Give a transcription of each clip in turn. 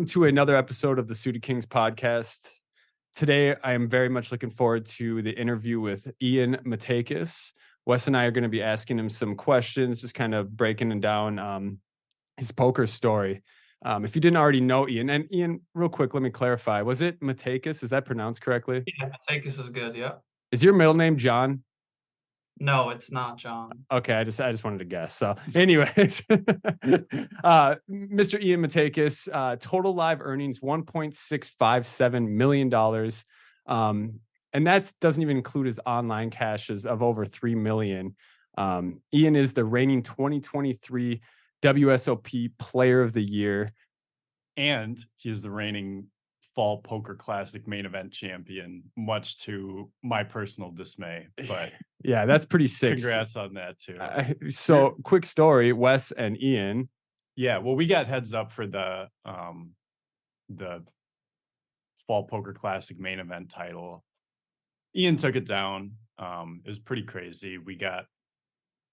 Welcome to another episode of the Suited Kings podcast. Today, I am very much looking forward to the interview with Ian Matakis. Wes and I are going to be asking him some questions, just kind of breaking him down his poker story. If you didn't already know Ian, and Ian, real quick, let me clarify. Was it Matakis? Is that pronounced correctly? Yeah, Matakis is good, yeah. Is your middle name John? No, it's not John. Okay, I just wanted to guess. So, anyways, Mr. Ian Matakis, total live earnings $1.657 million. And that doesn't even include his online cashes of over 3 million. Ian is the reigning 2023 WSOP Player of the Year. And he is the reigning Fall Poker Classic main event champion, much to my personal dismay. But yeah, that's pretty sick. Congrats on that too. So, quick story: Wes and Ian. Yeah, well, we got heads up for the Fall Poker Classic main event title. Ian took it down. It was pretty crazy.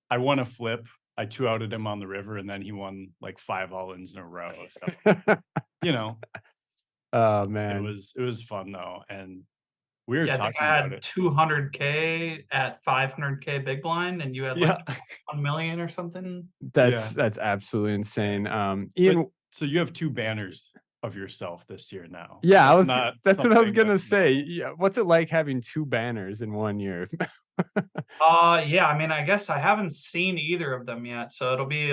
I won a flip. I 2-outed him on the river, and then he won like 5 all-ins in a row. So, Oh man, it was fun though, and we were talking I about had it. 200K at 500K big blind, and you had like 1 million or something. That's absolutely insane. Ian, so you have 2 banners of yourself this year now. Yeah, that's what I was gonna say. Yeah, what's it like having 2 banners in 1 year? Yeah, I mean, I guess I haven't seen either of them yet, so it'll be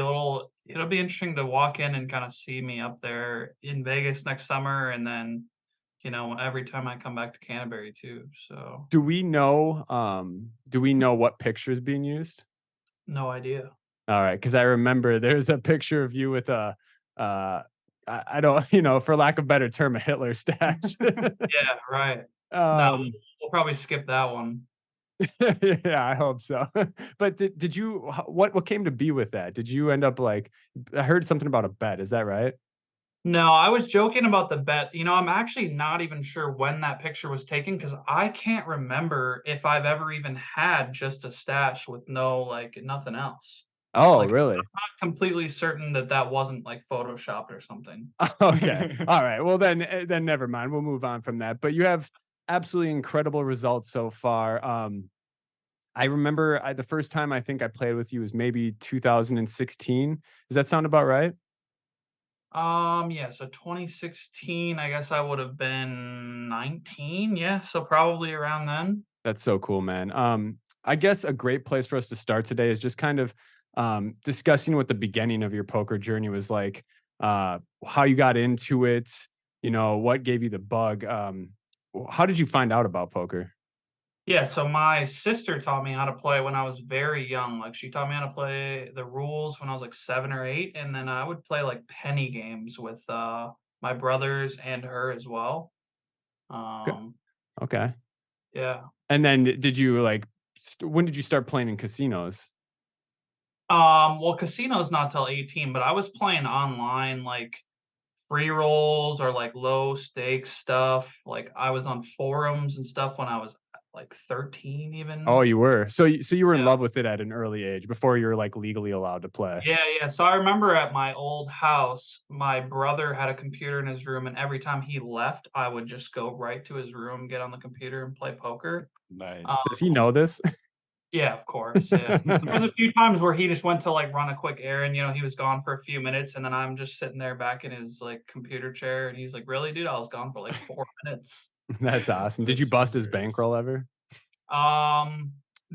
interesting to walk in and kind of see me up there in Vegas next summer, and then every time I come back to Canterbury too. So do we know what picture is being used? No idea. All right, because I remember there's a picture of you with a I don't, for lack of a better term, a Hitler stash. Yeah, right. No, we'll probably skip that one. Yeah, I hope so. But did you what came to be with that? Did you end up I heard something about a bet, is that right? No, I was joking about the bet. I'm actually not even sure when that picture was taken because I can't remember if I've ever even had just a stash with nothing else. Oh, really? I'm not completely certain that wasn't photoshopped or something. Okay. All right. Well, then never mind. We'll move on from that. But you have absolutely incredible results so far. I remember the first time I think I played with you was maybe 2016. Does that sound about right? Yeah, so 2016, I guess I would have been 19. Yeah, so probably around then. That's so cool, man. I guess a great place for us to start today is just kind of discussing what the beginning of your poker journey was like, how you got into it, what gave you the bug. How did you find out about poker? Yeah, so my sister taught me how to play when I was very young. She taught me how to play the rules when I was 7 or 8, and then I would play penny games with my brothers and her as well. Okay. Yeah. And then did you when did you start playing in casinos? Well, casino's not till 18, but I was playing online free rolls or low stakes stuff. I was on forums and stuff when I was 13 even. Oh, you were. So you were in Yeah. love with it at an early age before you were legally allowed to play. Yeah. So I remember at my old house, my brother had a computer in his room, and every time he left, I would just go right to his room, get on the computer, and play poker. Nice. Does he know this? Yeah, of course. Yeah. So there's a few times where he just went to run a quick errand. He was gone for a few minutes, and then I'm just sitting there back in his computer chair, and he's like, "Really, dude? I was gone for 4 minutes." That's awesome. Did you bust his bankroll ever? No,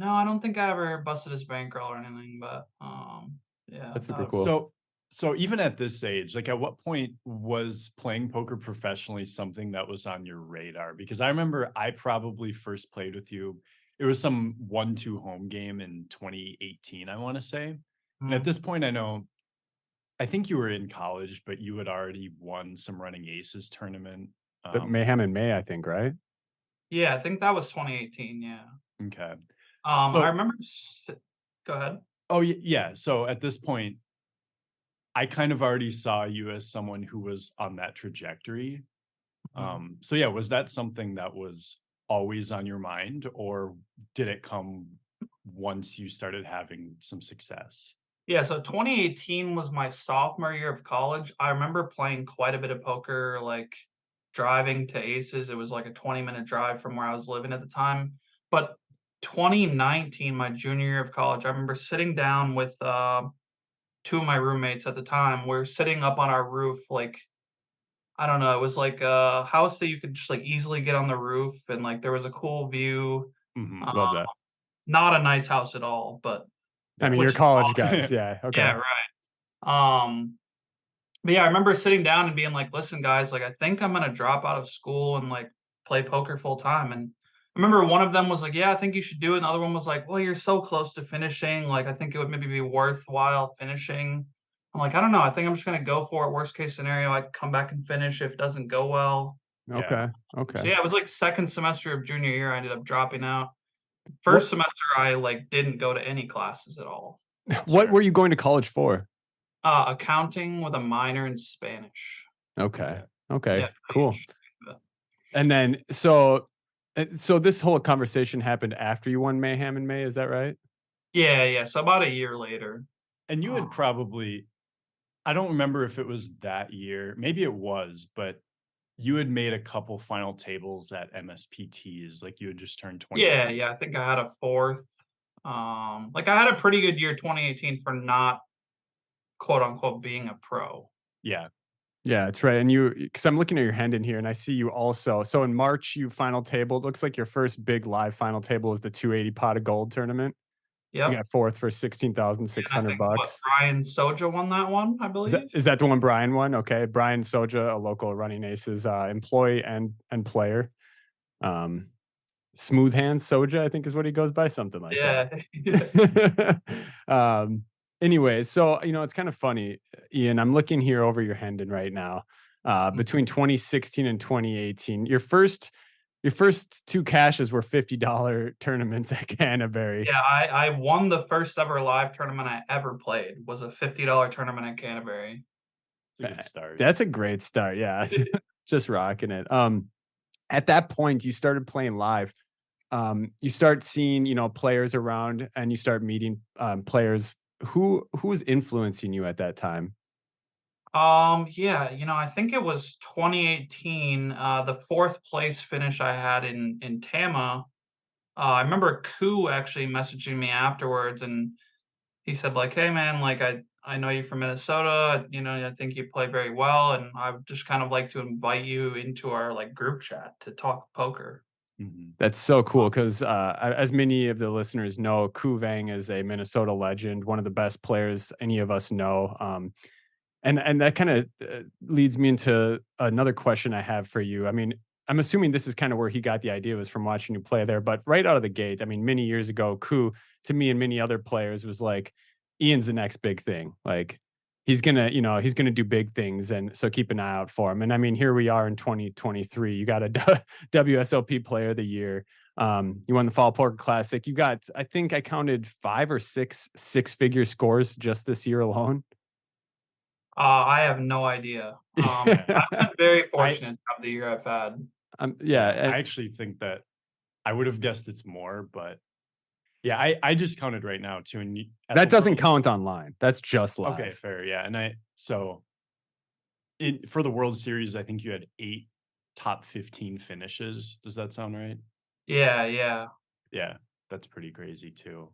I don't think I ever busted his bankroll or anything, but yeah. That's super cool. So even at this age, at what point was playing poker professionally something that was on your radar? Because I remember I probably first played with you. It was some 1-2 home game in 2018, I want to say. And at this point, I think you were in college, but you had already won some Running Aces tournament. The Mayhem in May, I think, right? Yeah, I think that was 2018. Yeah. Okay. I remember. Go ahead. Oh, yeah. So at this point, I kind of already saw you as someone who was on that trajectory. So yeah, was that something that was always on your mind, or did it come once you started having some success? Yeah, so 2018 was my sophomore year of college. I remember playing quite a bit of poker, like driving to Aces. It was like a 20-minute drive from where I was living at the time. But 2019, my junior year of college, I remember sitting down with two of my roommates at the time. We are sitting up on our roof, like I don't know, it was like a house that you could just like easily get on the roof, and like there was a cool view. Mhm. Uh, Love that. Not a nice house at all, but I mean, Yeah. you're which is college odd. guys. Yeah. Yeah, Okay. right. But yeah, I remember sitting down and being like, "Listen, guys, like I think I'm gonna drop out of school and like play poker full time." And I remember one of them was like, "Yeah, I think you should do it." Another one was like, "Well, you're so close to finishing. Like, I think it would maybe be worthwhile finishing." I'm like, "I don't know. I think I'm just gonna go for it. Worst case scenario, I come back and finish if it doesn't go well." Yeah. Okay. Okay. So yeah, it was like second semester of junior year, I ended up dropping out. What First semester, I like didn't go to any classes at all. That's what fair. were you going to college for? Accounting with a minor in Spanish. Okay. Okay. Okay. Yeah, Cool. interesting, but And then so this whole conversation happened after you won Mayhem in May, is that right? yeah. So about a year later. And you Uh, had probably, I don't remember if it was that year. Maybe it was, but you had made a couple final tables at MSPTs. Like you had just turned 21. yeah. I think I had a fourth. Like I had a pretty good year 2018 for not quote unquote being a pro. Yeah. Yeah, that's right. And you, because I'm looking at your hand in here and I see you also. So in March, you final table. It looks like your first big live final table was the 280 pot of gold tournament. You Yep. got fourth for I 16,600 think what bucks. Brian Soja won that one, I Is that believe. is that the one Brian won? Okay, Brian Soja, a local Running Aces employee and player. Um, Smooth Hands Soja, I think is what he goes by, something like Yeah. that. Anyway, so it's kind of funny, Ian. I'm looking here over your Hendon right now. Between 2016 and 2018, your first two cashes were $50 tournaments at Canterbury. Yeah, I won the first ever live tournament I ever played. Was a $50 tournament at Canterbury. It's a good start. That's a great start. Yeah, just rocking it. At that point, you started playing live. You start seeing players around, and you start meeting players. Who was influencing you at that time? Yeah, I think it was 2018, the fourth place finish I had in Tama. I remember Koo actually messaging me afterwards, and he said like, "Hey man, like I know you from Minnesota. I think you play very well, and I would just kind of like to invite you into our like group chat to talk poker." Mhm. That's so cool because, as many of the listeners know, Ku Vang is a Minnesota legend, one of the best players any of us know. And that kind of leads me into another question I have for you. I mean, I'm assuming this is kind of where he got the idea was from watching you play there. But right out of the gate, I mean, many years ago, Ku to me and many other players was like, Ian's the next big thing. Like he's gonna do big things, and so keep an eye out for him. And I mean, here we are in 2023. You got a WSOP Player of the Year. You won the Fall Poker Classic. You got, I think I counted 5 or 6 figure scores just this year alone. I have no idea. I've been very I fortunate to have the year I've had. Yeah, yeah, and I actually think that I would have guessed it's more, but yeah, I just counted right now too. And at that the doesn't world, count online. That's just okay, live. fair, yeah. And for the World Series, I think you had 8 top 15 finishes. Does that sound right? Yeah. Yeah, that's pretty crazy too.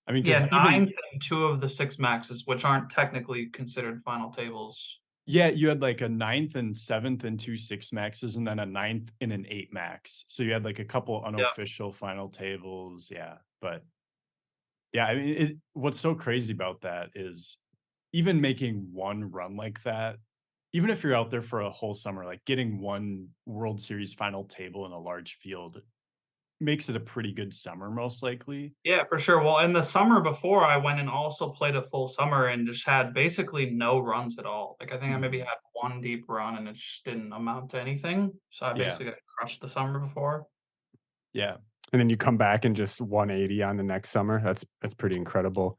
I mean, because Yeah, even, ninth and two of the six maxes, which aren't technically considered final tables. yeah, you had like a ninth and seventh and 2 6 maxes, and then a ninth and an 8 max. So you had like a couple Yeah. unofficial final tables. Yeah. But yeah, I mean, what's so crazy about that is even making one run like that, even if you're out there for a whole summer, like getting one World Series final table in a large field makes it a pretty good summer, most likely. Yeah, for sure. Well, in the summer before, I went and also played a full summer and just had basically no runs at all. Like I think I maybe Mhm. had one deep run and it just didn't amount to anything. So I Yeah. basically got crushed the summer before. Yeah. And then you come back and just 180 on the next summer. That's pretty incredible.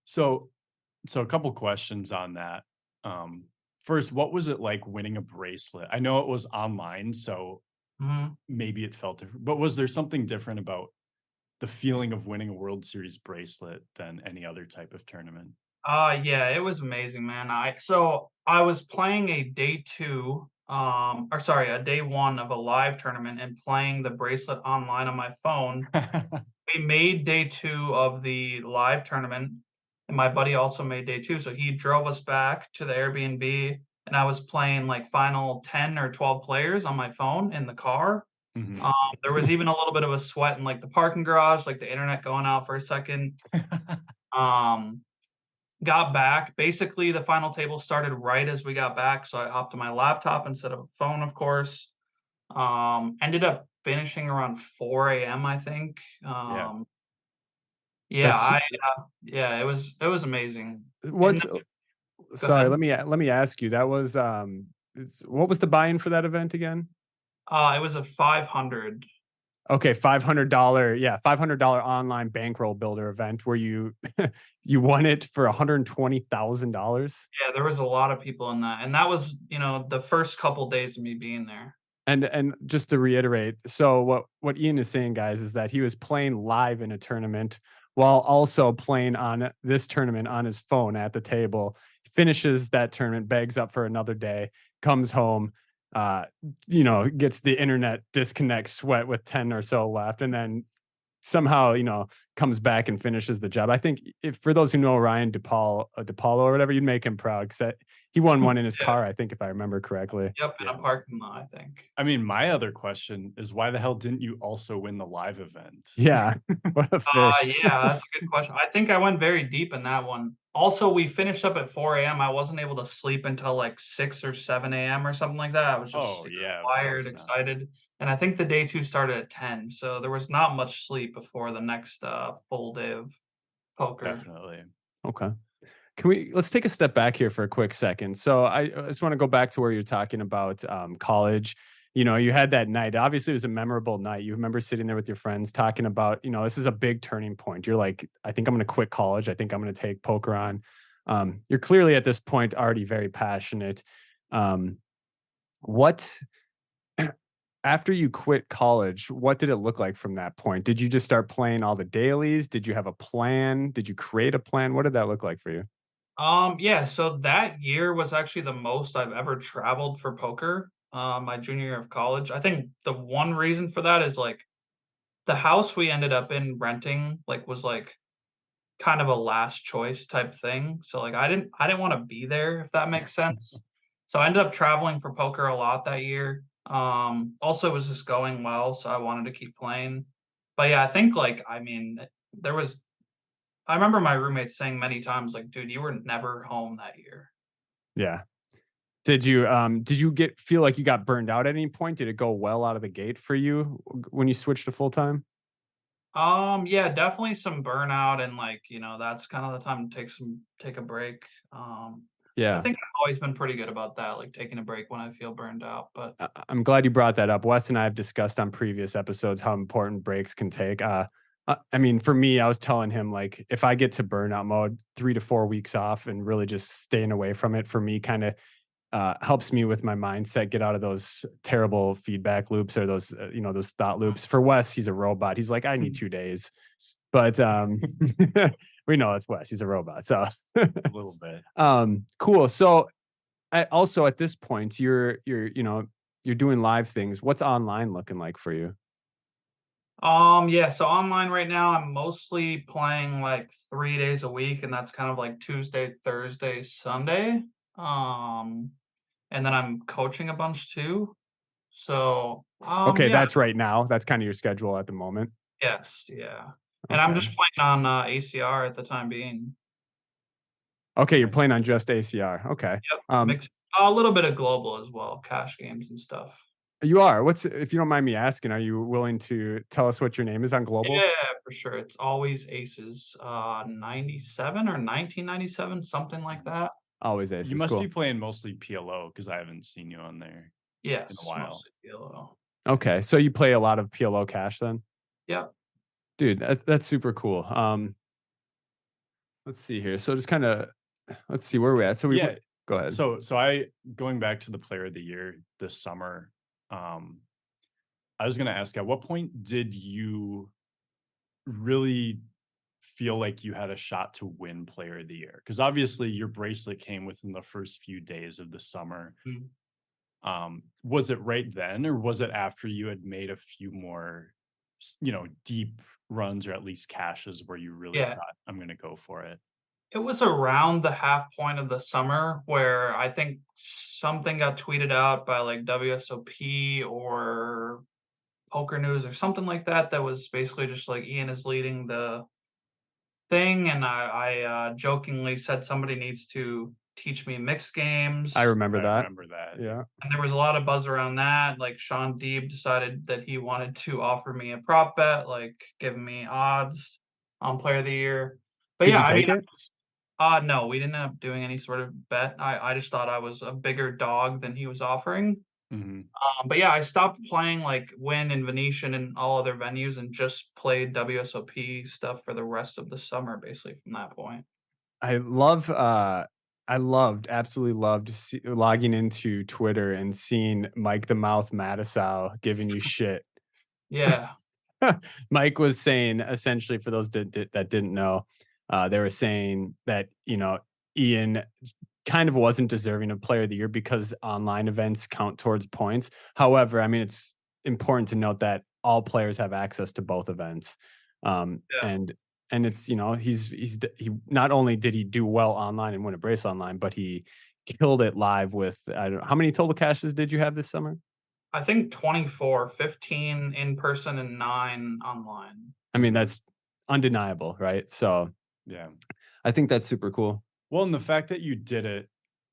So a couple questions on that. Um, First, what was it like winning a bracelet? I know it was online, so Mhm. maybe it felt different, but was there something different about the feeling of winning a World Series bracelet than any other type of tournament? Yeah, it was amazing, man. I was playing a day 2, or sorry, a day 1 of a live tournament and playing the bracelet online on my phone. We made day 2 of the live tournament, and my buddy also made day 2, so he drove us back to the Airbnb, and I was playing, like, final 10 or 12 players on my phone in the car. Mhm. There was even a little bit of a sweat in, like, the parking garage, like, the internet going out for a second. Um, got back. Basically, the final table started right as we got back, so I hopped on my laptop instead of a phone, of course. Ended up finishing around 4 AM, I think. Yeah. Yeah, That's yeah, it was amazing. And What's go sorry, ahead. let me ask you. That was what was the buy-in for that event again? It was a 500. Okay, $500, yeah, $500 online bankroll builder event where you you won it for $120,000. Yeah, there was a lot of people in that, and that was, the first couple days of me being there. And just to reiterate, so what Ian is saying, guys, is that he was playing live in a tournament while also playing on this tournament on his phone at the table. Finishes that tournament, begs up for another day, comes home, uh, gets the internet disconnect sweat with 10 or so left, and then somehow, comes back and finishes the job. I think if for those who know Ryan DePaulo or whatever, you'd make him proud because he won one in his Yeah, car, I think, if I remember correctly. yep, in yeah. a parking lot, I think. I mean, my other question is why the hell didn't you also win the live event? Yeah, what a fish. Yeah, that's a good question. I think I went very deep in that one. Also, we finished up at 4 AM. I wasn't able to sleep until, like, 6 or 7 AM or something like that. I was just Oh, super yeah, of tired, course not. excited, and I think the day 2 started at 10, so there was not much sleep before the next, full day of poker. Definitely. Okay. Let's take a step back here for a quick second. So I just want to go back to where you're talking about college. You had that night. Obviously, it was a memorable night. You remember sitting there with your friends talking about, this is a big turning point. You're like, I think I'm going to quit college. I think I'm going to take poker on. You're clearly at this point already very passionate. Um, what After you quit college, what did it look like from that point? Did you just start playing all the dailies? Did you have a plan? Did you create a plan? What did that look like for you? Yeah, so that year was actually the most I've ever traveled for poker, my junior year of college. I think the one reason for that is, like, the house we ended up in renting, like, was, like, kind of a last choice type thing. So, like, I didn't wanna be there, if that makes sense. So I ended up traveling for poker a lot that year. Also it was just going well, so I wanted to keep playing. But yeah, I think, like, I mean, there was I remember my roommates saying many times, like, "Dude, you were never home that year." Yeah. Did you get feel like you got burned out at any point? Did it go well out of the gate for you when you switched to full time? Yeah, definitely some burnout and, like, that's kind of the time to take a break. I Yeah. think I've always been pretty good about that, like taking a break when I feel burned out, but I'm glad you brought that up. Wes and I have discussed on previous episodes how important breaks can take. I mean, for me, I was telling him like if I get to burnout mode, 3 to 4 weeks off and really just staying away from it for me kind of helps me with my mindset, get out of those terrible feedback loops or those, those thought loops. For Wes, he's a robot. He's like, I need 2 days, but we know it's Wes. He's a robot. So, A little bit. cool. So, also at this point, you're doing live things. What's online looking like for you? yeah, so online right now, I'm mostly playing like 3 days a week, and that's kind of like Tuesday, Thursday, Sunday. Um, and then I'm coaching a bunch too. So, Okay, yeah, that's right now. That's kind of your schedule at the moment. yes, yeah. And I'm Okay. just playing on ACR at the time being. Okay, you're Nice. playing on just ACR. Okay. Yep, Um, mix a little bit of global as well, cash games and stuff. you are. If you don't mind me asking, are you willing to tell us what your name is on Global? Yeah, for sure. It's always aces. 97 or 1997, something like that. Always You aces. must be Cool. playing mostly PLO because I haven't seen you on there in a Yes, while. mostly PLO. Okay, so you play a lot of PLO cash then? Yep. Dude, that's super cool. Let's see here. So just kind of let's see where we're at. So Yeah. go ahead. So I going back to the player of the year this summer, I was gonna ask at what point did you really feel like you had a shot to win player of the year? Because obviously your bracelet came within the first few days of the summer. Was it right then, or was it after you had made a few more, deep runs, or at least cashes where you really Yeah. thought, I'm going to go for it? It was around the half point of the summer where I think something got tweeted out by like WSOP or Poker News or something like that. That was basically just like Ian is leading the thing, and I jokingly said somebody needs to teach me mixed games. I remember I that. remember that. Yeah. And there was a lot of buzz around that. Like Sean Deeb decided that he wanted to offer me a prop bet, like giving me odds on Player of the Year. But Did yeah, you I mean, take it? no, we didn't end up doing any sort of bet. I just thought I was a bigger dog than he was offering. Mhm. But yeah, I stopped playing like Win and Venetian and all other venues and just played WSOP stuff for the rest of the summer, basically from that point. Absolutely loved logging into Twitter and seeing Mike the Mouth Matisow giving you shit. Yeah. Mike was saying, essentially, for those that didn't know, they were saying that, Ian kind of wasn't deserving of Player of the Year because online events count towards points. However, I mean, it's important to note that all players have access to both events. Yeah. And it's, he not only did he do well online and win a brace online, but he killed it live with, I don't know, how many total cashes did you have this summer? I think 24, 15 in person and 9 online. I mean, that's undeniable, right? So Yeah. I think that's super cool. Well, and the fact that you did it,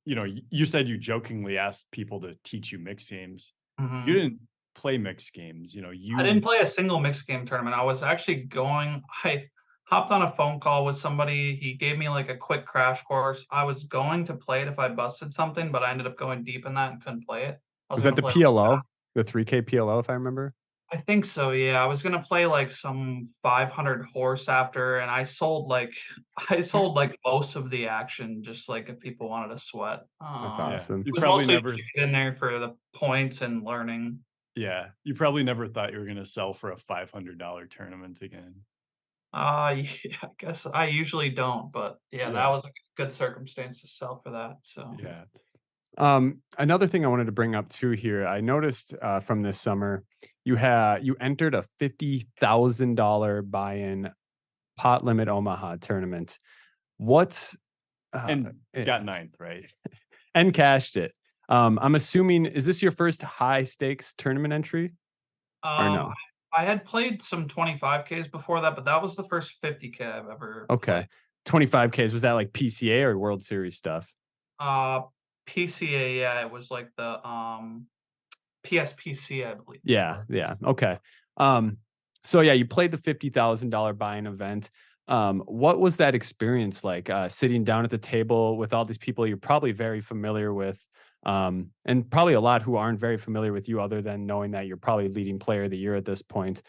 you said you jokingly asked people to teach you mixed games. You Mhm. didn't play mixed games. I didn't play a single mixed game tournament. I was actually I hopped on a phone call with somebody. He gave me like a quick crash course. I was going to play it if I busted something, but I ended up going deep in that and couldn't play it. I was Was that gonna the play PLO, the 3K PLO, if I remember? I think so, yeah. I was gonna play like some 500 horse after, and I sold like I sold like most of the action just like if people wanted to sweat. That's Yeah. awesome. You It was probably mostly never to get in there for the points and learning. Yeah. You probably never thought you were gonna sell for a $500 tournament again. Yeah, I guess I usually don't, but yeah, that Yeah. was a good circumstance to sell for that. So Yeah. Another thing I wanted to bring up too here, I noticed from this summer, you entered a $50,000 buy-in pot limit Omaha tournament. What And eh, got ninth, right? and cashed it. I'm assuming, is this your first high stakes tournament entry or um no? I had played some 25Ks before that, but that was the first 50K I've ever played. Okay, 25Ks. Was that like PCA or World Series stuff? Uh PCA, yeah, it was like the PSPC, I believe it Yeah, was. yeah. Okay. Um, so yeah, you played the $50,000 buy-in event. What was that experience like? Sitting down at the table with all these people you're probably very familiar with, and probably a lot who aren't very familiar with you, other than knowing that you're probably leading player of the year at this point.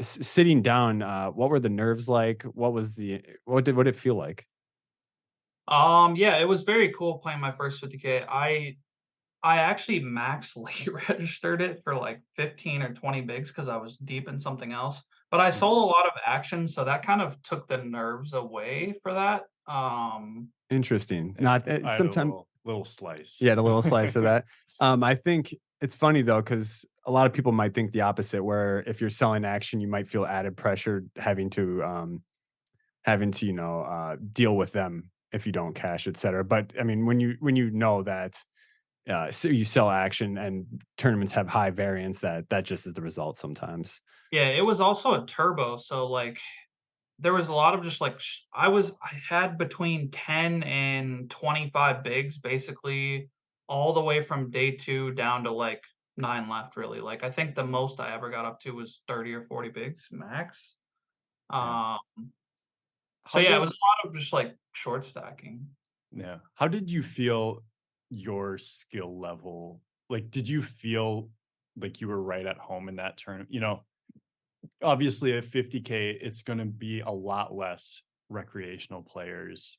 Sitting down? What were the nerves like? What did it feel like? Yeah, it was very cool playing my first 50K. I actually max late registered it for like 15 or 20 bigs because I was deep in something else. But I sold Mhm. a lot of action, so that kind of took the nerves away for that. Interesting. Yeah. Not I had a sometimes. little slice. Yeah, the little slice of that. I think it's funny though, because a lot of people might think the opposite, where if you're selling action, you might feel added pressure having to, deal with them if you don't cash, et cetera. But I mean, when you know that so you sell action and tournaments have high variance, that just is the result sometimes. Yeah, it was also a turbo, so like there was a lot of just like I had between 10 and 25 bigs basically all the way from day 2 down to like 9 left really. Like I think the most I ever got up to was 30 or 40 bigs max. Yeah. Um so How yeah, it was did a lot of just like short stacking. Yeah. How did you feel your skill level? Like, did you feel like you were right at home in that tournament? Obviously at 50K, it's going to be a lot less recreational players.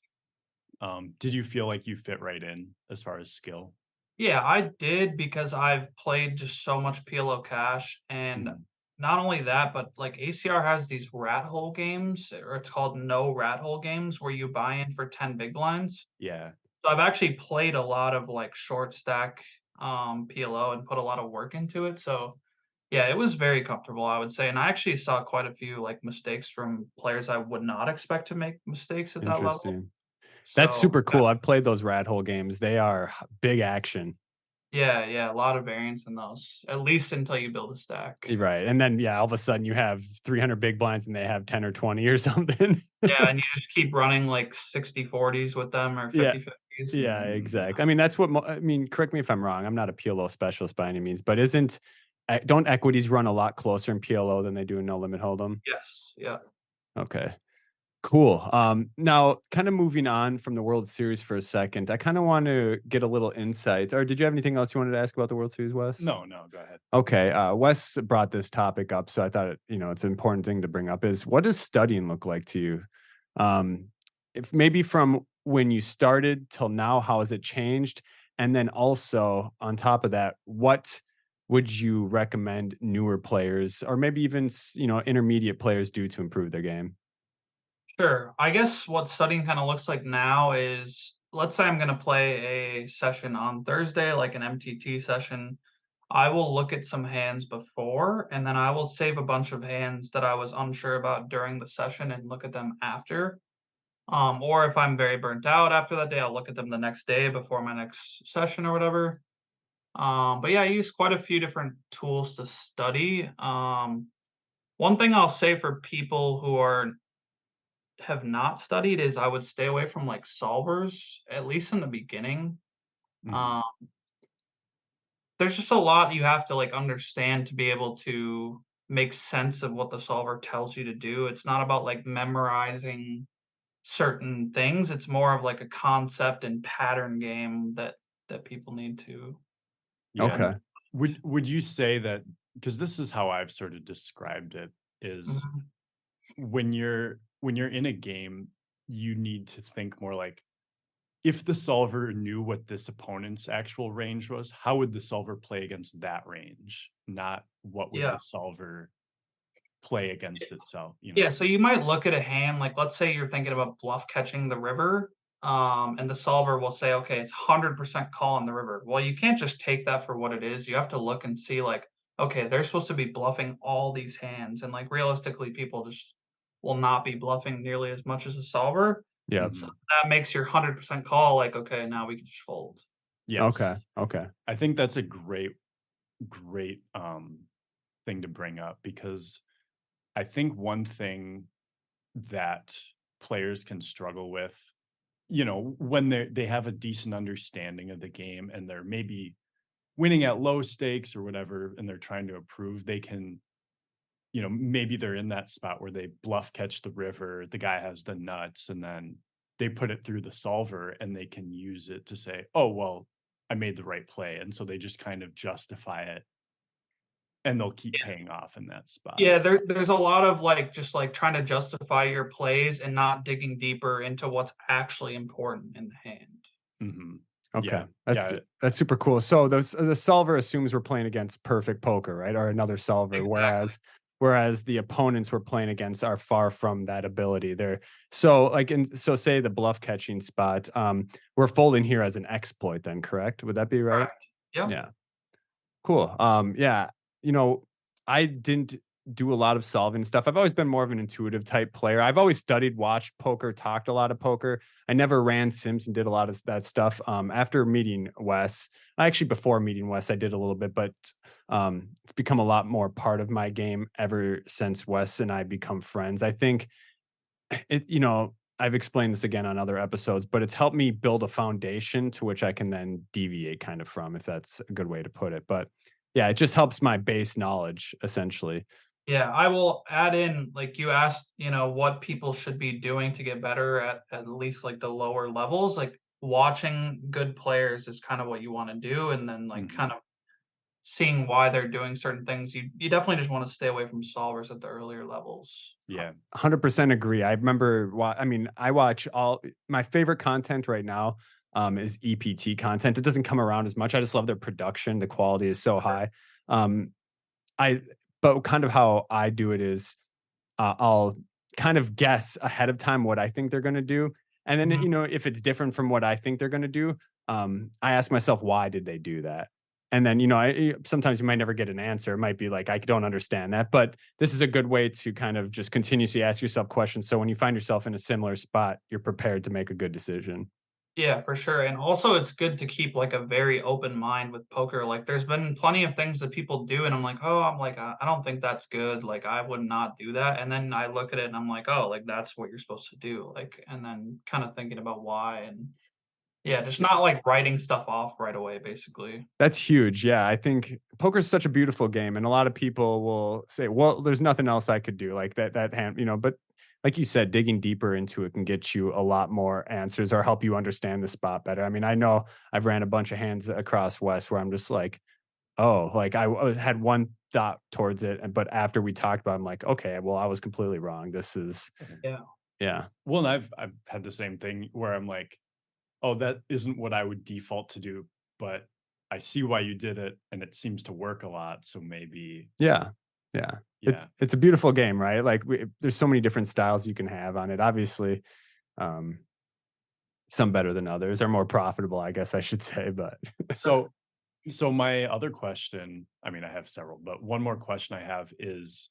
Did you feel like you fit right in as far as skill? Yeah, I did because I've played just so much PLO cash and Mhm. not only that, but like ACR has these rat hole games, or it's called no rat hole games, where you buy in for 10 big blinds. Yeah. So I've actually played a lot of like short stack PLO and put a lot of work into it. So yeah, it was very comfortable, I would say. And I actually saw quite a few like mistakes from players I would not expect to make mistakes at that level. Interesting. That's So super cool. I've played those rat hole games. They are big action. yeah, a lot of variance in those, at least until you build a stack. Right. And then, yeah, all of a sudden you have 300 big blinds and they have 10 or 20 or something. Yeah, and you just keep running like 60-40s with them or Yeah. 50-50s. Yeah, exactly. I mean, that's what I mean, correct me if I'm wrong. I'm not a PLO specialist by any means, but don't equities run a lot closer in PLO than they do in no limit hold'em? Yes, yeah. Okay. Cool. Now kind of moving on from the World Series for a second, I kind of want to get a little insight. Or did you have anything else you wanted to ask about the World Series, Wes? No, go ahead. Okay. Wes brought this topic up, so I thought it's an important thing to bring up. Is what does studying look like to you? If maybe from when you started till now, how has it changed? And then also on top of that, what would you recommend newer players or maybe even intermediate players do to improve their game? Sure. I guess what studying kind of looks like now is, let's say I'm going to play a session on Thursday, like an MTT session. I will look at some hands before, and then I will save a bunch of hands that I was unsure about during the session and look at them after. Or if I'm very burnt out after that day, I'll look at them the next day before my next session or whatever. But yeah, I use quite a few different tools to study. One thing I'll say for people who have not studied is I would stay away from like solvers, at least in the beginning. Mhm. Um, there's just a lot you have to like understand to be able to make sense of what the solver tells you to do. It's not about like memorizing certain things. It's more of like a concept and pattern game that people need to Yeah. Okay. understand. Would you say that, because this is how I've sort of described it, is Mhm. when you're in a game, you need to think more like, if the solver knew what this opponent's actual range was, how would the solver play against that range? Not what would Yeah. the solver play against itself, Yeah, so you might look at a hand, like let's say you're thinking about bluff catching the river, and the solver will say, okay, it's 100% call on the river. Well, you can't just take that for what it is. You have to look and see, like, okay, they're supposed to be bluffing all these hands, and like realistically, people just will not be bluffing nearly as much as a solver. Yep. So Mhm. that makes your 100% call like, okay, now we can just fold. Okay. Yes. Okay. I think that's a great thing to bring up, because I think one thing that players can struggle with, when they have a decent understanding of the game and they're maybe winning at low stakes or whatever, and they're trying to improve, they can, maybe they're in that spot where they bluff catch the river, the guy has the nuts, and then they put it through the solver and they can use it to say, oh, well, I made the right play. And so they just kind of justify it, and they'll keep paying off in that spot. Yeah, there's a lot of like just like trying to justify your plays and not digging deeper into what's actually important in the hand. Hmm. Okay. Yeah. That's Yeah. that's super cool. So the solver assumes we're playing against perfect poker, right? Or another solver, Exactly. whereas the opponents we're playing against are far from that ability. So say the bluff catching spot, we're folding here as an exploit then, correct? Would that be right? Correct. Yep. Yeah. Cool. Yeah, you know, I didn't do a lot of solving stuff. I've always been more of an intuitive type player. I've always studied, watched poker, talked a lot of poker. I never ran sims and did a lot of that stuff. After meeting Wes, actually before meeting Wes, I did a little bit, but it's become a lot more part of my game ever since Wes and I become friends. I think I've explained this again on other episodes, but it's helped me build a foundation to which I can then deviate kind of from, if that's a good way to put it. But yeah, it just helps my base knowledge essentially. Yeah, I will add in, like you asked, what people should be doing to get better at least like the lower levels. Like watching good players is kind of what you want to do, and then like Hmm. kind of seeing why they're doing certain things. You definitely just want to stay away from solvers at the earlier levels. Yeah. 100% agree. I remember, I mean, I watch all my favorite content right now is EPT content. It doesn't come around as much. I just love their production. The quality is so high. Um, I but kind of how I do it is I'll kind of guess ahead of time what I think they're going to do. And then, Mhm. if it's different from what I think they're going to do, I ask myself, why did they do that? And then, sometimes you might never get an answer. It might be like, I don't understand that. But this is a good way to kind of just continuously ask yourself questions. So when you find yourself in a similar spot, you're prepared to make a good decision. Yeah, for sure, and also it's good to keep, like, a very open mind with poker, like, there's been plenty of things that people do, and I don't think that's good, like, I would not do that," and then I look at it and I'm like, "Oh, like, that's what you're supposed to do," like, and then kinda thinking about why, and yeah, just not, like, writing stuff off right away, basically. That's huge. Yeah, I think poker is such a beautiful game, and a lot of people will say, "Well, there's nothing else I could do like that." That hand, but like you said, digging deeper into it can get you a lot more answers or help you understand the spot better. I mean, I know I've ran a bunch of hands across West where I'm just like, "Oh," like had one thought towards it, but after we talked about, it, I'm like, "Okay, well, I was completely wrong. This is Yeah. yeah, Well, and I've had the same thing where I'm like, "Oh, that isn't what I would default to do, but I see why you did it, and it seems to work a lot, so maybe." yeah, yeah." Yeah. It's a beautiful game, right? Like there's so many different styles you can have on it. Obviously, um, some better than others, or more profitable, I guess I should say, but So so my other question, I mean, I have several, but one more question I have is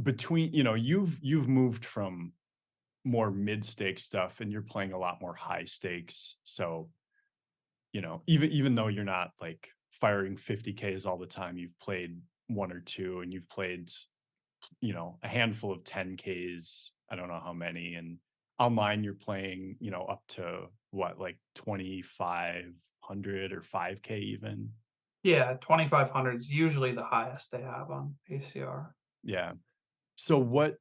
between, you've moved from more mid-stakes stuff and you're playing a lot more high stakes. So, even though you're not like firing 50Ks all the time, you've played one or two and you've played, a handful of 10Ks. I don't know how many. And online you're playing, up to what, like 2,500 or 5K even. Yeah, 2,500 is usually the highest they have on ACR. Yeah. So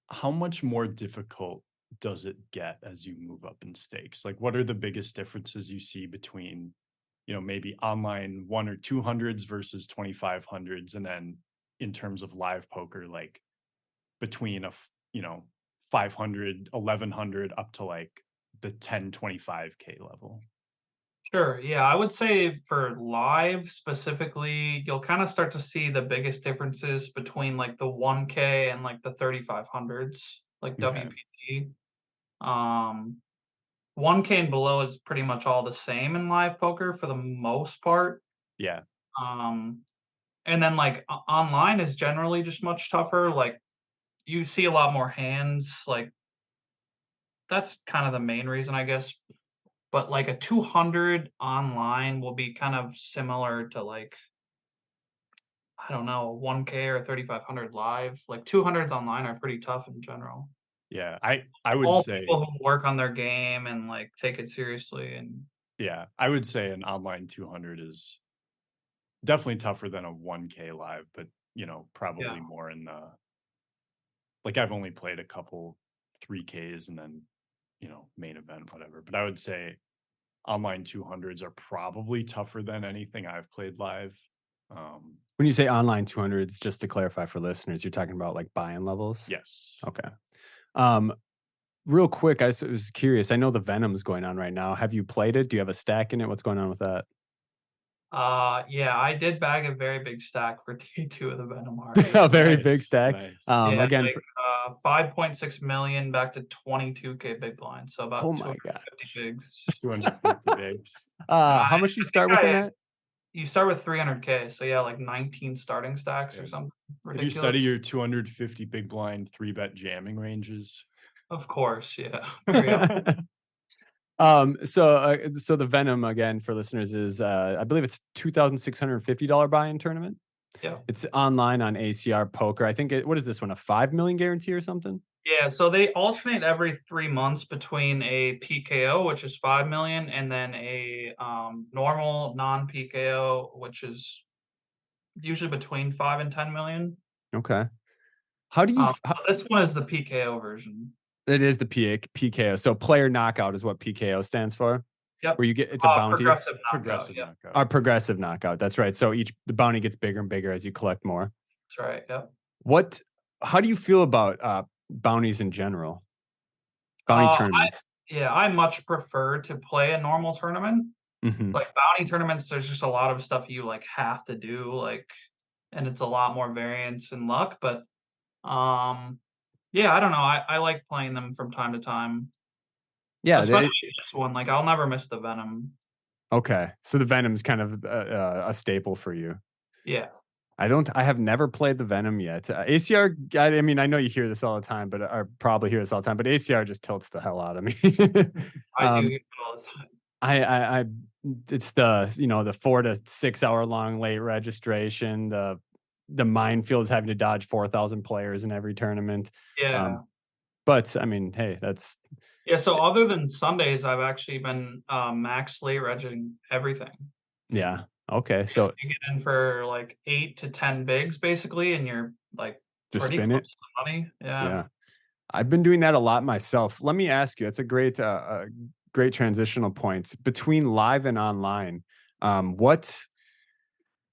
how much more difficult does it get as you move up in stakes? Like, what are the biggest differences you see between, maybe online one or 200s versus 2,500s? And then in terms of live poker, like between 500, 1,100 up to like the 10, 25K level. Sure. Yeah, I would say for live specifically, you'll kind of start to see the biggest differences between like the 1K and like the 3,500s, like Okay. WPT. Um, 1K and below is pretty much all the same in live poker for the most part. Yeah. Um, and then like online is generally just much tougher. Like you see a lot more hands. Like that's kind of the main reason, I guess. But like a 200 online will be kind of similar to like I don't know, 1K or 3,500 live. Like 200s online are pretty tough in general. Yeah. I would All say, people who work on their game and like take it seriously and yeah, I would say an online 200 is definitely tougher than a 1K live, but yeah. probably more in the, like, I've only played a couple 3Ks and then, main event, whatever. But I would say online 200s are probably tougher than anything I've played live. Um, when you say online 200s, just to clarify for listeners, you're talking about like buy-in levels? yes. Okay. Um, Real quick, was curious. I know the Venom's going on right now. Have you played it? Do you have a stack in it? What's going on with that? Yeah, I did bag a very big stack for day 2 of the Venom Heart. A very big Nice. stack. Nice. Yeah, Again, like, 5.6 million back to 22K big blind, so oh about my 250 gosh. bigs. 250 bigs. And How much you I think start with in I that? you start with 300K, so yeah, like 19 starting stacks or Yeah. something Did you study ridiculous. your 250 big blind 3-bet jamming ranges? Of course, yeah, very often. So the Venom again for listeners is I believe it's $2,650 buy-in tournament. Yeah. It's online on ACR Poker. I think what is this one? A 5 million guarantee or something? Yeah, so they alternate every 3 months between a PKO, which is 5 million, and then a normal non-PKO, which is usually between 5 and 10 million. Okay. How do you? But this one is the PKO version. It is the PKO. So player knockout is what PKO stands for. Yep. Where you get it's a bounty. Progressive knockout. Progressive Yep, knockout. Our progressive knockout. That's right. So the bounty gets bigger and bigger as you collect more. that's right. Yep. What? How do you feel about bounties in general? Bounty Uh, tournaments. I much prefer to play a normal tournament. Hmm. Like bounty tournaments, there's just a lot of stuff you like have to do. Like and it's a lot more variance and luck. But yeah, I don't know. I like playing them from time to time, Yeah, especially this one. Like I'll never miss the Venom. okay. So the Venom's kind of a staple for you. Yeah, I have never played the Venom yet. ACR, I mean, I know you hear this all the time, but or probably hear this all the time, but ACR just tilts the hell out of me. I do um, get it all the time. I it's the 4 to 6 hour long late registration, the minefields having to dodge 4,000 players in every tournament. Yeah. Um, but I mean, hey, that's Yeah, so other than Sundays, I've actually been, max late regging everything. yeah. Okay. Because So you get in for, like, 8 to 10 bigs basically, and you're, like, just pretty spin close it. to the money. Yeah. Yeah. I've been doing that a lot myself. Let me ask you, it's a great transitional point between live and online. What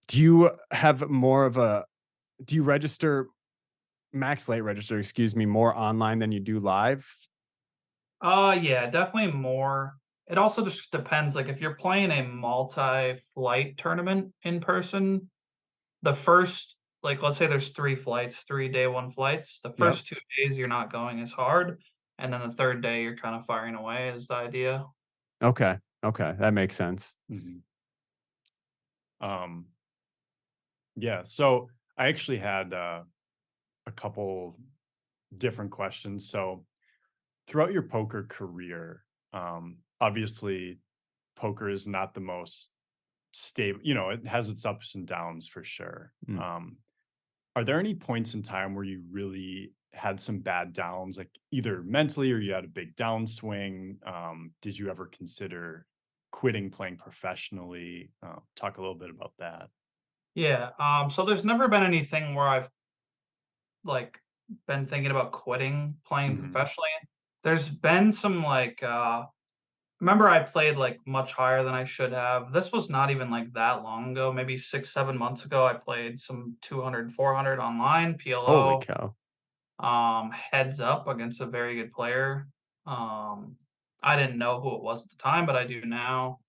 do you have more of a do you register max late register, excuse me, more online than you do live? Yeah, definitely more. It also just depends, like, if you're playing a multi-flight tournament in person, the first like, let's say there's 3 flights, 3 day 1 flights, the Yep. first 2 days you're not going as hard, and then the 3rd day you're kinda firing away is the idea. Okay. Okay. That makes sense. Mhm. Um, yeah. So I actually had a couple different questions. So throughout your poker career, obviously poker is not the most stable, it has its ups and downs for sure. Mm. Are there any points in time where you really had some bad downs, like either mentally or you had a big downswing? Did you ever consider quitting playing professionally? Talk a little bit about that. Yeah, so there's never been anything where I've, like, been thinking about quitting playing Hmm. professionally. There's been some, like, remember I played, like, much higher than I should have. This was not even, like, that long ago, maybe 6, 7 months ago, I played some 200, 400 online, Holy PLO, cow. heads up against a very good player. Um, I didn't know who it was at the time, but I do now.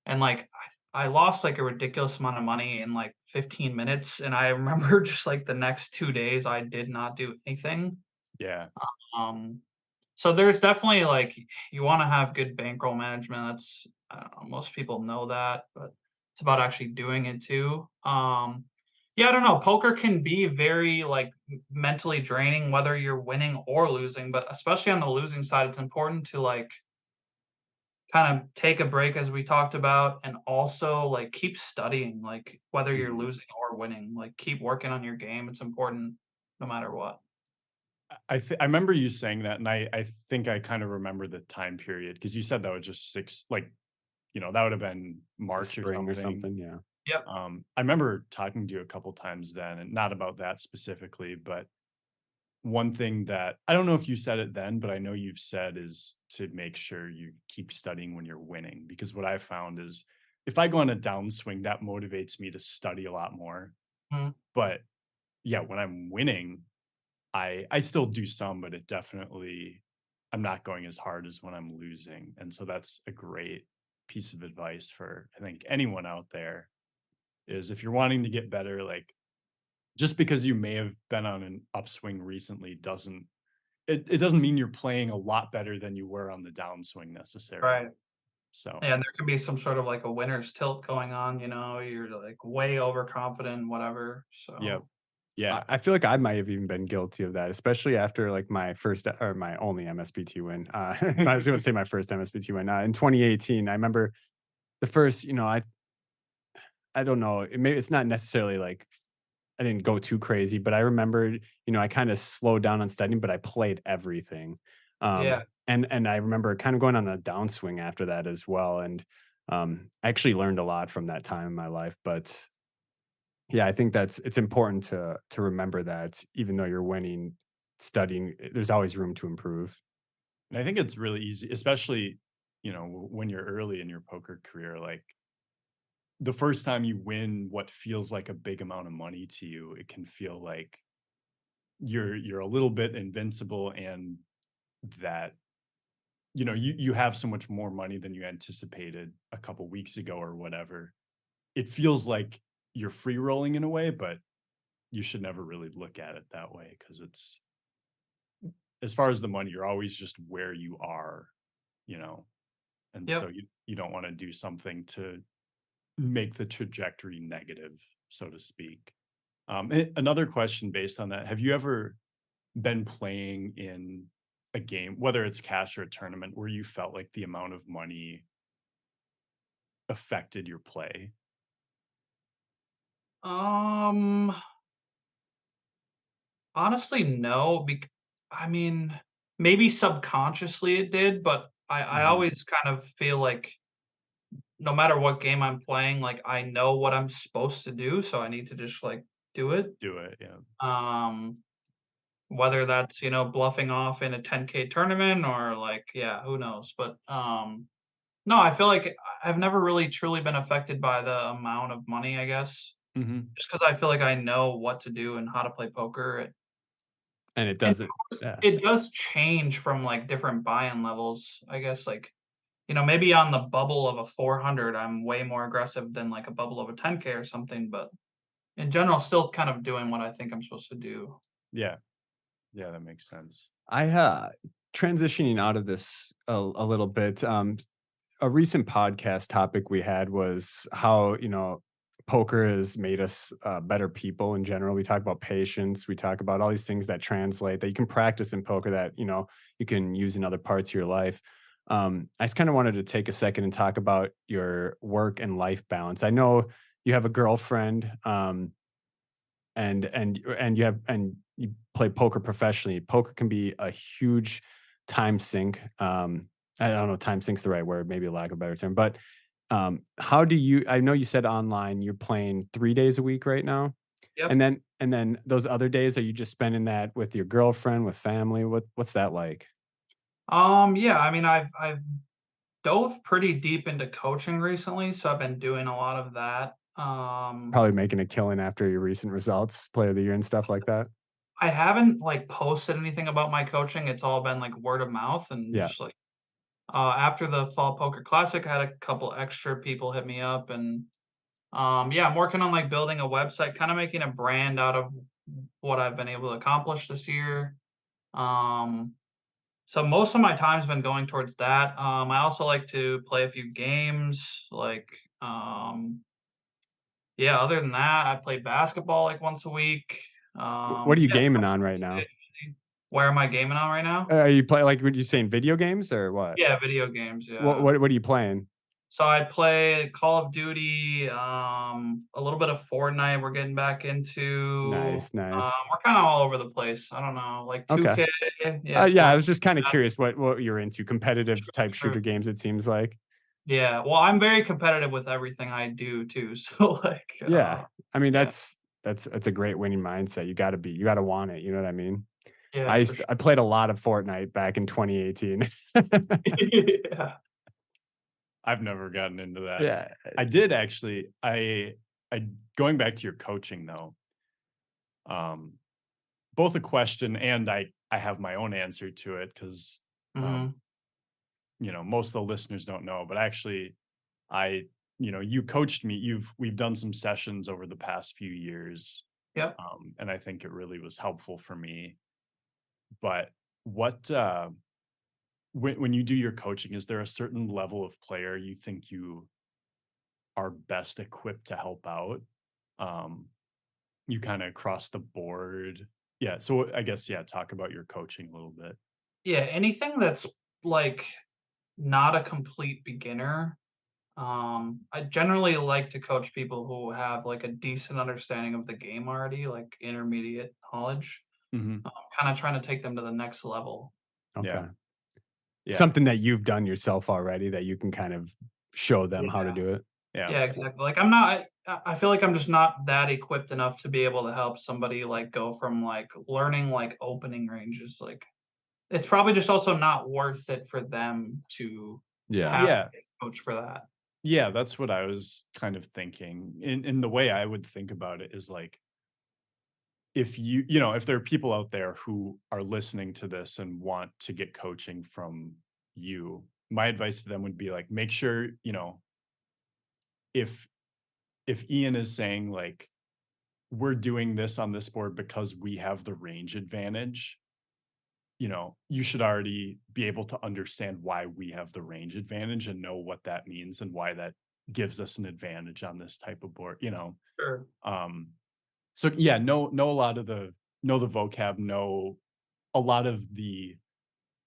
And, like, I lost, like, a ridiculous amount of money in, like, 15 minutes, and I remember just, like, the next 2 days, I did not do anything. Yeah. Um, so there's definitely, like, you wanna have good bankroll management, that's I don't know, most people know that, but it's about actually doing it too. Yeah, I don't know, poker can be very, like, mentally draining whether you're winning or losing, but especially on the losing side, it's important to, like, kind of take a break as we talked about and also like keep studying like whether you're Mhm. losing or winning like keep working on your game it's important no matter what. I remember you saying that, and I think I kind of remember the time period because you said that was just that would have been The March or spring or something. something. Yeah. Yep. I remember talking to you a couple times then, and not about that specifically, but one thing that I don't know if you said it then, but I know you've said is to make sure you keep studying when you're winning. Because what I found is if I go on a downswing, that motivates me to study a lot more. Mhm. But yeah, when I'm winning, I still do some, but it definitely I'm not going as hard as when I'm losing. And so that's a great piece of advice for I think anyone out there is if you're wanting to get better, like just because you may have been on an upswing recently it doesn't mean you're playing a lot better than you were on the downswing necessarily. Right. So, Yeah, and there could be some sort of like a winner's tilt going on, you're like way overconfident whatever yep. so Yeah. I feel like I might have even been guilty of that, especially after like my first or my only MSBT win. I was going to say my first MSBT win in 2018. I remember the first, I don't know, it's not necessarily like I didn't go too crazy, but I remember, I kind of slowed down on studying, but I played everything. yeah. And I remember kind of going on a downswing after that as well. And I actually learned a lot from that time in my life. But yeah, I think it's important to remember that even though you're winning, studying, there's always room to improve. And I think it's really easy, especially, when you're early in your poker career, like the first time you win what feels like a big amount of money to you, it can feel like you're a little bit invincible and that you have so much more money than you anticipated a couple weeks ago or whatever. It feels like you're free rolling in a way, but you should never really look at it that way, because it's, as far as the money, you're always just where you are, you know, and so Yep. you don't want to do something to make the trajectory negative, so to speak. Another question based on that: have you ever been playing in a game, whether it's cash or a tournament, where you felt like the amount of money affected your play? Um, Honestly, no. I mean, maybe subconsciously it did, but I Mhm. always kind of feel like no matter what game I'm playing, like I know what I'm supposed to do, so I need to just like do it. Do it, yeah. Um, Whether that's, bluffing off in a 10K tournament or like, yeah, who knows? But no, I feel like I've never really truly been affected by the amount of money, I guess. Mhm. Just because I feel like I know what to do and how to play poker. And it And doesn't. Yeah. it does change from like different buy-in levels, I guess. Like, maybe on the bubble of a 400, I'm way more aggressive than like a bubble of a 10K or something. But in general, still kind of doing what I think I'm supposed to do. Yeah. Yeah, that makes sense. I transitioning out of this a little bit. A recent podcast topic we had was how poker has made us better people in general. We talk about patience. We talk about all these things that translate that you can practice in poker that you can use in other parts of your life. I just kind of wanted to take a second and talk about your work and life balance. I know you have a girlfriend. And you play poker professionally. Poker can be a huge time sink. I don't know, time sink's the right word, maybe a lack of a better term. But how do you? I know you said online you're playing 3 days a week right now, Yep. and then those other days, are you just spending that with your girlfriend, with family? What's that like? Yeah, I mean, I've dove pretty deep into coaching recently, so I've been doing a lot of that. Probably making a killing after your recent results, player of the year and stuff like that. I haven't like posted anything about my coaching. It's all been like word of mouth and Yeah. just like after the Fall Poker Classic, I had a couple extra people hit me up and yeah, I'm working on like building a website, kind of making a brand out of what I've been able to accomplish this year. Um, so most of my time's been going towards that. I also like to play a few games, like um, yeah. Other than that, I play basketball like once a week. What are you Yeah. gaming on right now? Where am I gaming on right now? Are you play like? Would you saying video games or what? Yeah, video games. What Yeah. what what are you playing? So I play Call of Duty, a little bit of Fortnite. We're getting back into. Nice, nice. We're kind of all over the place. I don't know, like Okay. 2K. Yeah, Yeah, I sports. was just kind of curious what you're into. Competitive type True. shooter games, it seems like. Yeah. Well, I'm very competitive with everything I do too. So like, Yeah. I mean, yeah, that's a great winning mindset. You gotta want it. You know what I mean? yeah, for I played a lot of Fortnite back in 2018. sure. I've never gotten into that. Yeah. I did actually. I going back to your coaching though. Um, Both a question, and I have my own answer to it, because um, Hmm. most of the listeners don't know, but actually I, you coached me. We've done some sessions over the past few years, Yep. and I think it really was helpful for me. But what when you do your coaching, is there a certain level of player you think you are best equipped to help out? Um, you kind of across the board. Yeah. So I guess, yeah, talk about your coaching a little bit. Yeah. Anything that's like not a complete beginner. I generally like to coach people who have like a decent understanding of the game already, like intermediate knowledge. Hmm. Kind of trying to take them to the next level. Yeah. Okay. Yeah. Something that you've done yourself already that you can kind of show them how to Yeah. do it. Yeah. Yeah, exactly. Like I'm not I feel like I'm just not that equipped enough to be able to help somebody like go from like learning like opening ranges. Like it's probably just also not worth it for them to Yeah. have Yeah. a coach for that. Yeah. That's what I was kind of thinking. In the way I would think about it is like, if if there are people out there who are listening to this and want to get coaching from you, my advice to them would be like, make sure, if Ian is saying like, we're doing this on this board because we have the range advantage, you should already be able to understand why we have the range advantage and know what that means and why that gives us an advantage on this type of board. Sure. So yeah, know a lot of know the vocab, know a lot of the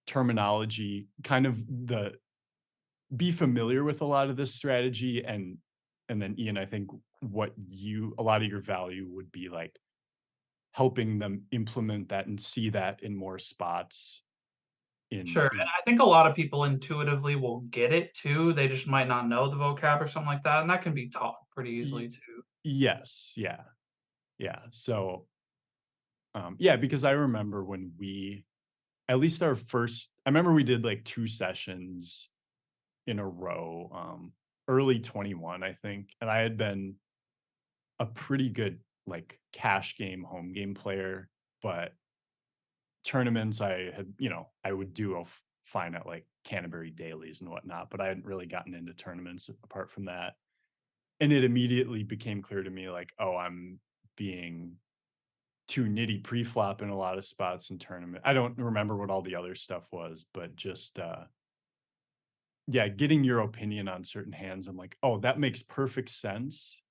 terminology, kind of be familiar with a lot of this strategy. And then Ian, I think a lot of your value would be like helping them implement that and see that in more spots Sure. And I think a lot of people intuitively will get it too. They just might not know the vocab or something like that. And that can be taught pretty easily too. Yes. Yeah. Yeah. So, yeah, because I remember when at least I remember we did like 2 sessions in a row, early 21, I think. And I had been a pretty good like cash game, home game player, but tournaments I would do fine at like Canterbury dailies and whatnot, but I hadn't really gotten into tournaments apart from that. And it immediately became clear to me like, oh, I'm being too nitty pre-flop in a lot of spots in tournament. I don't remember what all the other stuff was, but just yeah, getting your opinion on certain hands. I'm like, oh, that makes perfect sense,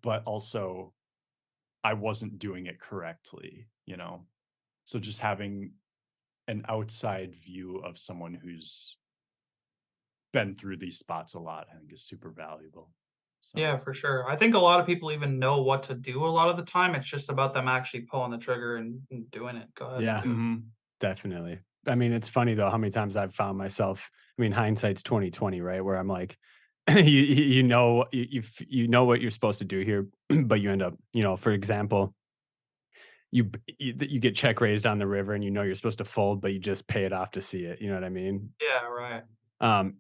but also I wasn't doing it correctly. So just having an outside view of someone who's been through these spots a lot, I think is super valuable. So Yeah, for sure. I think a lot of people even know what to do a lot of the time. It's just about them actually pulling the trigger and doing it. Go ahead. Yeah, definitely. I mean, it's funny though how many times I've found myself. I mean, hindsight's 2020, right? Where I'm like, you know what you're supposed to do here, but you end up, for example, you get check raised on the river, and you're supposed to fold, but you just pay it off to see it. You know what I mean? Yeah, right. Um,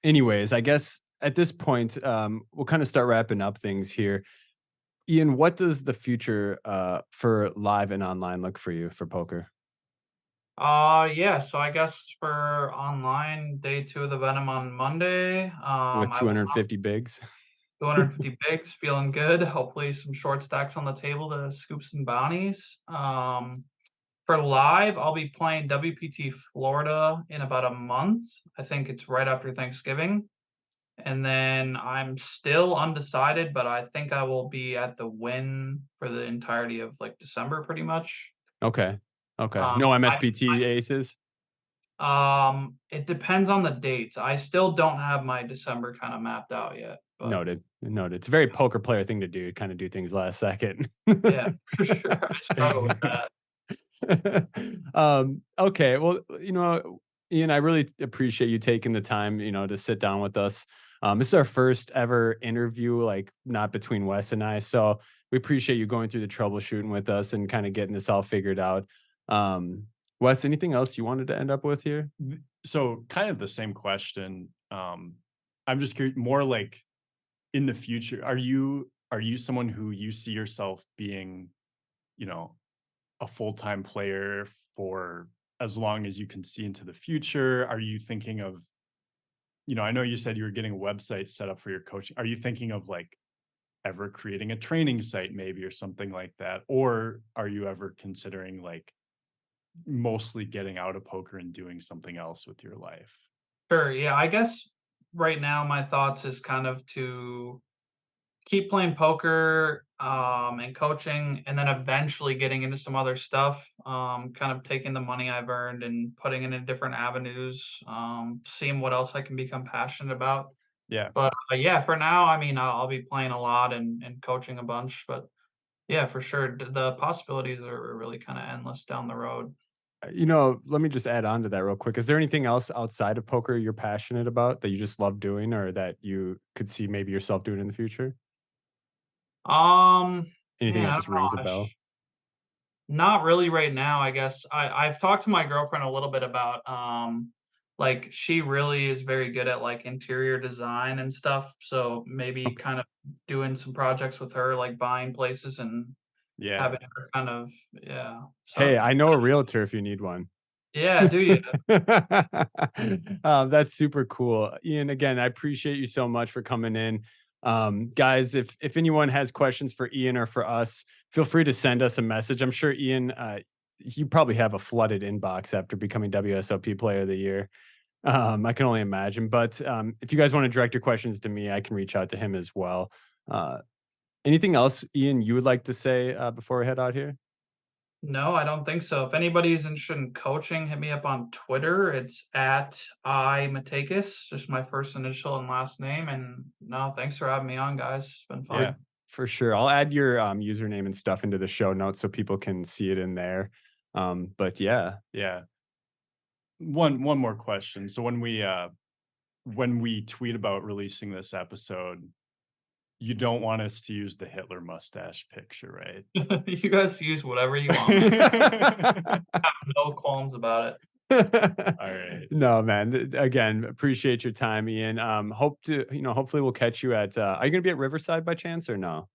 anyways, I guess at this point, we'll kind of start wrapping up things here. Ian, what does the future for live and online look for you for poker Yeah, so I guess for online, day 2 of the Venom on Monday. with I will 250 bigs? 250 bigs, feeling good. Hopefully some short stacks on the table to scoop some bounties. For live, I'll be playing WPT Florida in about a month. I think it's right after Thanksgiving. And then I'm still undecided, but I think I will be at the Win for the entirety of like December pretty much. Okay. Okay. Um, No I MSPT aces? It depends on the dates. I still don't have my December kind of mapped out yet, but Noted. Noted. It's a very poker player thing to do, kind of do things last second. yeah, for sure. I struggle with that. Okay. Well, Ian, I really appreciate you taking the time, to sit down with us. This is our first ever interview, like not between Wes and I. So we appreciate you going through the troubleshooting with us and kind of getting this all figured out. Wes, anything else you wanted to end up with here? So kind of the same question. I'm just curious, more like in the future, are you someone who you see yourself being, you know, a full-time player for as long as you can see into the future? Are you thinking of, I know you said you were getting a website set up for your coaching. Are you thinking of like ever creating a training site maybe or something like that? Or are you ever considering like mostly getting out of poker and doing something else with your life? Sure. Yeah, I guess right now my thoughts is kind of to keep playing poker, and coaching, and then eventually getting into some other stuff. Kind of taking the money I've earned and putting it in different avenues. Seeing what else I can become passionate about. Yeah. But yeah, for now, I mean, I'll be playing a lot and coaching a bunch. But yeah, for sure, the possibilities are really kind of endless down the road. Let me just add on to that real quick. Is there anything else outside of poker you're passionate about that you just love doing or that you could see maybe yourself doing in the future? Anything Man, that I just don't know. rings a bell? Not really right now, I guess. I've talked to my girlfriend a little bit about, like, she really is very good at, like, interior design and stuff, so maybe Okay. kind of doing some projects with her, like buying places and Yeah. having her kind of yeah. Hey, So I know a realtor if you need one. yeah, do you? That's super cool. Ian, again, I appreciate you so much for coming in. Guys, if anyone has questions for Ian or for us, feel free to send us a message. I'm sure Ian, you probably have a flooded inbox after becoming WSOP Player of the Year. I can only imagine. But if you guys want to direct your questions to me, I can reach out to him as well. Anything else, Ian, you would like to say before we head out here? No, I don't think so. If anybody's interested in coaching, hit me up on Twitter. It's at Matakis, just my first initial and last name. And no, thanks for having me on, guys. It's been fun. Yeah. For sure. I'll add your username and stuff into the show notes so people can see it in there. But yeah. One more question. So when we tweet about releasing this episode, you don't want us to use the Hitler mustache picture, right? You guys use whatever you want. I have no qualms about it. All right. No, man. Again, appreciate your time, Ian. Hopefully we'll catch you at are you gonna be at Riverside by chance or no?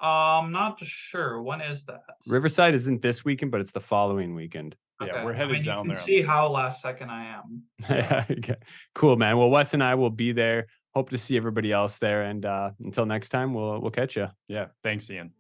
Not sure. When is that? Riverside isn't this weekend, but it's the following weekend. Yeah, Okay. we're headed you down can there. see how last second I am. Okay. Cool, man. Well, Wes and I will be there. Hope to see everybody else there. And until next time, we'll catch you. Yeah. Thanks, Ian.